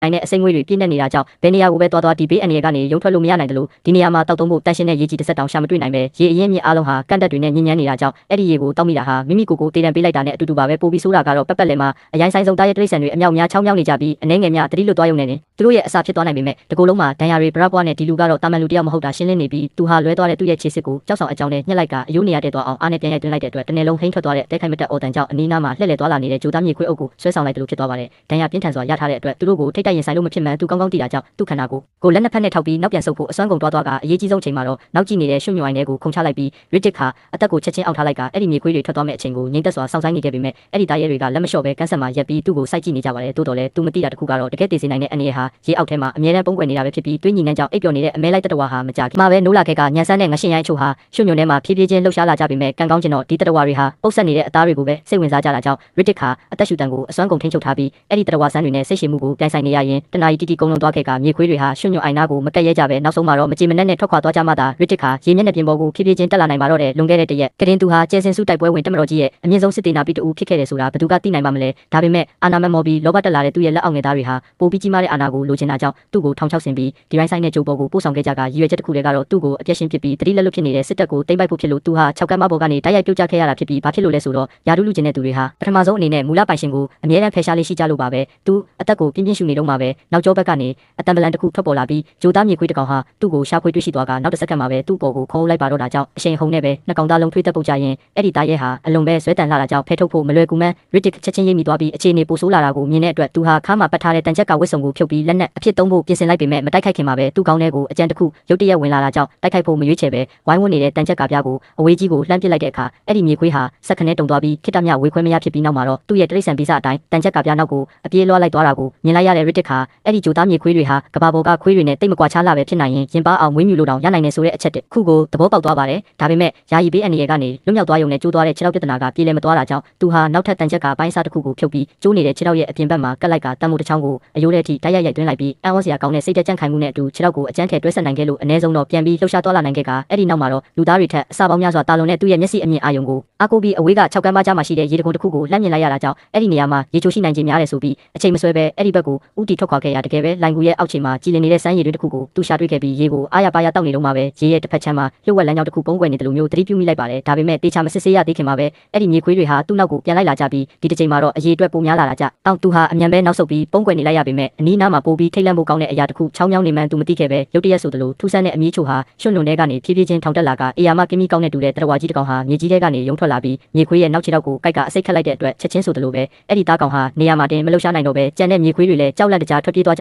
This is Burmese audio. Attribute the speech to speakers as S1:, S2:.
S1: နိုင်တဲ့အစိမ်းငွေတွေပြည့်နေနေတာကြောင့်ဘယ်နေရာကိုပဲသွားဒီဘေးအနေကနေရုံထွက်လို့မရနိုင်တယ်လို့ဒီနေရာမှာတောက်သုံးဖို့တန်ရှင်းတဲ့ရေကြီးတစ်စက်တောင်ရှာမတွေ့နိုင်ပဲရေအရင်မြစ်အားလုံးဟာကန့်တက်တွေနဲ့ညဉ့်ညမ်းနေတာကြောင့်အဲ့ဒီရေကိုတောက်မိတာဟာမိမိကိုယ်တေးတံပေးလိုက်တာနဲ့အတူတူပါပဲပိုပြီးဆိုးတာကတော့ပက်လက်မှာအရင်ဆိုင်ဆုံးတားရဲ့တိရစ္ဆာန်တွေအမြောက်များချောင်းမြောက်နေကြပြီးအနေငယ်များတတိလွတ်သွားရုံနဲ့သူတို့ရဲ့အစာဖြစ်သွားနိုင်ပေမဲ့တကူလုံးမှာဒဏ်ရာတွေဘရပ်ဘွားနဲ့ဒီလူကတော့တာမန်လူတယောက်မဟုတ်တာရှင်းလင်းနေပြီးသူဟာလွဲသွားတဲ့သူ့ရဲ့ခြေစစ်ကိုကြောက်ဆောင်အကြောင်းနဲ့ညှက်လိုက်ကအယိုးနေရတဲ့သွားအောင်အားနဲ့ပြန်ရိုက်သွင်းလိုက်တဲ့အတွက်တနေ့လုံးဟိန်းထွက်သွားတဲ့တဲခိုင်မတက်အော်တန်ကြောင့်အနီးနားမှာလှည့်လည်သွားလာနေတဲ့ဂျိုသားမြေခွေးအုပ်ကိုဆွဲဆောင်လိုက်တယ်လို့ဖြစ်သွားပါတယ်ဒဏ်ရာပြင်းထန်စွာရထားတဲ့အတွက်သူတို့ကိုထိတ်တိုက်ရင်ဆိုင်လို့မဖြစ်မှန်းသူကောင်းကောင်းသိတာကြောင့်သူ့ခန္ဓာကိုလက်နှစ်ဖက်နဲ့ထောက်ပြီးနောက်ပြန်ဆုပ်ဖို့အစွမ်းကုန်သွားကအရေးကြီးဆုံးချိန်မှာတော့နောက်ကြည့်နေတဲ့ရွှွညွိုင်တွေကိုခုန်ချလိုက်ပြီးရစ်တစ်ခါအသက်ကိုချက်ချင်းအောက်ထားလိုက်ကအဲ့ဒီမြေခွေးတွေထွက်သွားမဲ့အချိန်ကိုငိမ့်သက်စွာစောင့်ဆိုင်နေခဲ့ပေမဲ့အဲ့ဒီတားရဲတွေကလက်မလျှော့ပဲကန်းဆက်မှာရက်ပြီးသူ့ကိုစိုက်ကြည့်နေကြပါတယ်တိုးတော်လဲသူမသိတာတခုကတော့တကယ်တည်စေနိုင်တဲ့အန်ရဟာရေအောက်ထဲမှာအမြဲတမ်းပုံကွယ်နေတာပဲဖြစ်ပြီးတွေးညီနှမ်းကြောင့်အိပ်ပျော်နေတဲ့အမဲလိုက်တတဝါဟာမကြခင်မှာပဲနိုးလာခဲ့ကညံဆန်းတဲ့ငရှင်ရိုင်းအချို့ဟာရွှွညွိုထဲမှာဖြည်းဖြည်းချင်းလှုပ်ရှားလာကြပေမဲ့ကံကောင်းကျင်တော့ဒီတတဝါတွေဟာပုတ်ဆက်နေတဲ့အသားတွေကိုပဲစိတ်ဝင်စားကြတာကြောင့်ရစ်တစ်ခါအသက်ရှူတန်ကိုအစွမ်းကုန်ထိန်းချုပ်ထားပြီးအဲ့ဒီတတဝါဆန်းတွေနဲ့စိတ်ရှည်မှုကိုပြိုင်ဆိုင်နေရရင်တနာရီတီကုန်းလုံးသွားခဲ့ကမြေခွေးတွေဟာရွှွညွိုအိုင်နာကိုမကက်ရဲကြပဲနောက်ဆုံးမှာတော့မကြည်မနှက်နဲ့ထွက်ခွာသွားကြမှသာရစ်တစ်ခါရေမျက်နှာပြင်ပေါ်ကိုဖြည်းဖြည်းချင်းတက်လာနိုင်ပါတော့တယ်လွန်ခဲ့တဲ့တရက်ကရင်သူဟာကျဲစင်စုတိုက်ပွဲဝင်တက်မတော်ကြီးရဲ့အမြင့်ဆုံးစစ်တေနာပြီးတူဖြစ်ခဲ့တယ်ဆိုတာဘယ်သူကသိနိုင်ပါမလဲဒါပေမဲ့အာနာမမော်ပြီးလောဘတက်လာတဲ့သူ့ရဲ့လက်အောက်ငယ်သားတွေဟာပိုပြီးကြီးမားတဲ့အာနာကိုလိုချင်တာကြောင့်သူ့ကိုထောင်ချောက်ဆင်ပြီးဒီရိုင်းဆိုင်နဲ့ဂျိုပေါ်ကိုပို့ဆောင်ခဲ့ကြကရည်ရွယ်ချက်တစ်ခုတည်းကတော့သူ့ကိုအပြည့်ရှင်းဖြစ်ပြီးတတိလက်လွတ်ဖြစ်နေတဲ့စစ်တပ်ကိုတိမ့်ပိုက်ဖို့ဖြစ်လို့သူဟာ6ကမ်းမဘော်ကနေတိုက်ရိုက်ပြုတ်ကျခဲ့ရတာဖြစ်ပြီးဘာဖြစ်လို့လဲဆိုတော့ယာဒုလူချင်းတဲ့သူတွေဟာပထမဆုံးအနေနဲ့မူလပိုင်ရှင်ကိုအမြဲတမ်းဖယ်ရှားလေးရှိကြလို့ပါပဲသူအသက်ကိုပြင်းပြင်းရှူနေတော့မှာပဲနောက်ကျောဘက်ကနေအတံပလန်တစ်ခုထွက်ပေါ်လာပြီးဂျိုသားမြေခွေးတစ်ကောင်ဟာသူ့ကိုရှာဖွေတွေ့ရှိသွားကနောက်တစ်စက္ကန့်မှာပဲသူ့ပေါ်ကိုခေါ်လိုက်ပါတော့တာကြောင့်အရှိန်ဟုန်နဲ့ပဲနှစ်ကောင်သားလုံးထွေးသက်ပုတ်ကြရင်အဲ့ဒီသားရဲဟာအလွန်ပဲဇွဲတန်လာတာကြောင့်ဖဲထုတ်ဖို့မလွယ်ကူမှန်းရစ်တစ်ချက်ချင်းရိပ်မိသွားပြီးအခြေအနေပိုဆိုးလာတာကိုမြင်တဲ့အတွက်သူဟာခါးမှာပတ်ထားတဲ့တန်ချက်ကဝစ်စုံကိုဖြုတ်ပြီးလက်နက်အဖြစ်သုံးဖို့ပြင်ဆင်လိုက်ပေမဲ့မတိုက်ခိုက်ခင်မှာပဲသူ့ကောင်းထဲကိုအကြံတစ်ခုရုတ်တရက်ဝင်လာတာကြောင့်တိုက်ခိုက်ဖို့မရွေးချယ်ပဲဝိုင်းဝန်းနေတဲ့တန်ချက်ကပြားကိုအဝေးကြီးကိုလှမ်းပစ်လိုက်တဲ့အခါအဲ့ဒီမြေခွေးဟာစက်ခနဲတုံသွားပြီးခိတ္တမြဝေခွဲမရဖြစ်ပြီးနောက်မှာတော့သူ့ရဲ့တိရစ္ဆာန်ပိစအတိုင်းတန်ချက်ကပြားနောက်ကိုအပြေးလွှားလိုက်သွားတာကိုမြင်လိုက်ရတဲ့ရစ်တစ်ခါအဲ့ဒီဂျိုသားမြေခွေးတွေဟာကဘာပေါ်ကခွေးတွေနဲ့တိတ်မကွာခြားလာပဲဖြစ်နိုင်ရင်ရင်ပါအောင်မွေးမြူလို့တောင်ရနိုင်နေဆိုတဲ့အချက်တစ်ခုကိုသဘောပေါက်သွားပါတယ်ဒါပေမဲ့ယာယီဘေးအနေရကနေလွတ်မြောက်သွားရုံနဲ့ကျိုးသွားတဲ့ခြေထောက်ပြဿနာကပြေလည်မသွားတာကြောင့်သူဟာနောက်ထပ်တန်ချက်ကပိုင်းစားတစ်ခုကိုဖြုတ်ပြီးကျိုးနေတဲ့ခြေထောက်ရဲ့အပြင်ဘက်မှာကတ်လိုက်ကတန်မိုးတစ်ချောင်းကိုအယိုးထဲထိတိုက်ရိုက်သွင်းလိုက်ပြီးအန်ဝတ်စရာကောင်းတဲ့စိတ်ကြံ့ခိုင်မှုနဲ့အတူခြေထောက်ကိုအကျန်းထဲတွဲဆက်နိုင်ခဲ့လို့အ ਨੇ ဆုံးတော့ပြန်ပြီးလှုပ်ရှားသွားလာနိုင်ခဲ့ကအဲ့ဒီနောက်မှာတော့လူသားတွေထက်အစာပေါင်းများစွာတာလွန်တဲ့သူ့ရဲ့မျက်စိအမြင်အာရုံကိုအားကိုးပြီးအဝေးက6ကမ်းပါးကြားမှာရှိတဲ့ရေတံခွန်တစ်ခုကိုလှမ်းမြင်လိုက်ရတာကြောင့်အဲ့ဒီနေရာမှာရေချိုရှိနိုင်ခြင်းများတယ်ဆိုပြီးအချိန်မဆွဲပဲအဲ့ဒီဘက်ကိုဥတီထွက်ခွာခဲ့ရတကယ်ပဲလိုင်ကူရဲ့အောက်ခြေမှာကြည်လင်နေတဲ့စမ်းရည်တွေတစ်ခုကိုသူရှာတွေ့ခဲ့ပြီးရေကိုအားရပါရတောက်နေလုံးမှာပဲရေရဲ့တစ်ဖက်ချမ်းမှာလှုပ်ဝက်လမ်းကြောင်းတစ်ခုပုံကွယ်နေတယ်လို့မျိုးသတိပြုမိလိုက်ပါတယ်ဒါပေမဲ့တေချာမစစ်ဆေးရသေးခင်မှာပဲအဲ့ဒီမြေခွေးတွေဟာသူ့နောက်ကိုပြန်လိုက်လာကြပြီးဒီတစ်ချိန်မှာတော့အရေးအတွက်ပိုများလာတာကြောင့်တောင်သူဟာအမြန်ပဲနောက်ဆုတ်ပြီးပုံကွယ်နေလိုက်ရပေမဲ့အနီးနားမှာပိုပြီးထိတ်လန့်ဖို့ကောင်းတဲ့အရာတစ်ခုချောင်းမြောင်းနေမှန်းသူမသိခဲ့ပဲရုတ်တရက်ဆိုသလိုထူးဆန်းတဲ့အမီးချိုဟာရွှွန့်လွန်ထဲကနေဖြည်းဖြည်းချင်းထောင်တက်လာကအေယာမကင်းမီကောင်းနဲ့တူတဲ့တရဝါကြီးတစ်ကောင်ဟာမြေကြီးထဲကနေရုံထွက်လာပြီးမြေခွေးရဲ့နောက်ခြေထောက်ကိုကိုက်ကအစိတ်ခတ်လိုက်တဲ့အတွက်ချက်ချင်းဆိုသလိုပဲအဲ့ဒီသားကောင်ဟာနေရာမှာတင်မလှုပ်ရှားနိုင်တော့ပဲကြံတဲ့မြေခွေးတွေလည်းကြောက်လန့်တကြားထွက်ပြေးသွား